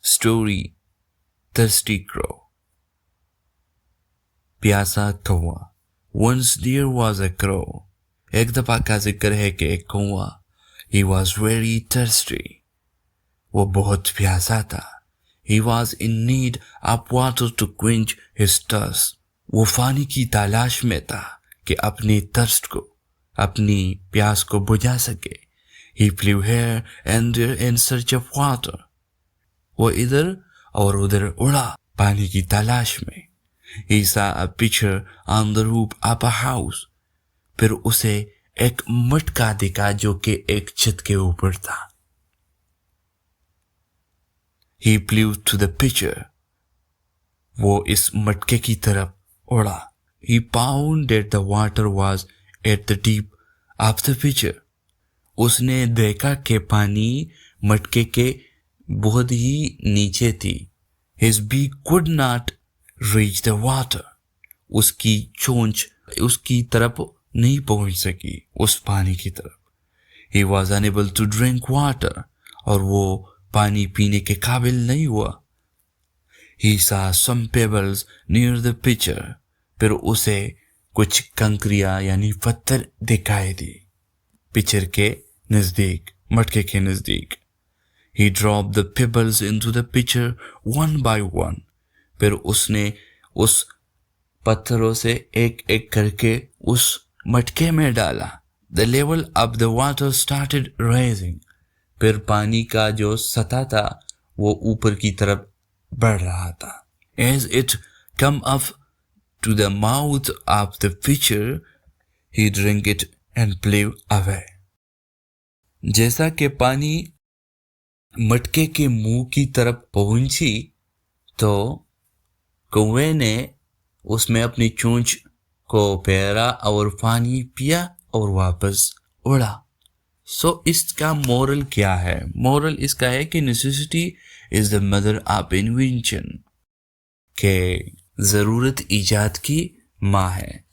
Story Thirsty Crow. प्यासा कौवा. Once there was a crow. एक दफा का जिक्र है कि एक कौवा. He was very thirsty. वो बहुत प्यासा था. He was in need of water to quench his thirst. वो पानी की तलाश में था कि अपनी thirst को, अपनी प्यास को बुझा सके. He flew here and there in search of water. वो इधर और उधर उड़ा पानी की तलाश में. He saw a pitcher on the roof of a house. फिर उसे एक मटका दिखा जो कि एक छत के ऊपर था. He flew to the pitcher. वो इस मटके की तरफ उड़ा. He found that the water was at the deep of the pitcher. उसने देखा कि पानी मटके के बहुत ही नीचे थी. His beak could not reach the water. उसकी चोंच उसकी तरफ नहीं पहुंच सकी उस पानी की तरफ. He was unable to drink water. और वो पानी पीने के काबिल नहीं हुआ. He saw some pebbles near the pitcher. फिर उसे कुछ कंकरियां यानी पत्थर दिखाई दी पिचर के नजदीक, मटके के नजदीक. He dropped the pebbles into the pitcher one by one. फिर उसने उस पत्थरों से एक एक करके उस मटके में डाला. The level of the water started rising. फिर पानी का जो सतह था वो ऊपर की तरफ बढ़ रहा था. As it come up to the mouth of the pitcher, he drank it and flew away. जैसा कि पानी मटके के मुंह की तरफ पहुंची तो कौवे ने उसमें अपनी चोंच को फेरा और पानी पिया और वापस उड़ा. सो इसका मोरल क्या है? मोरल इसका है कि necessity is the mother of invention, के जरूरत इजाद की माँ है.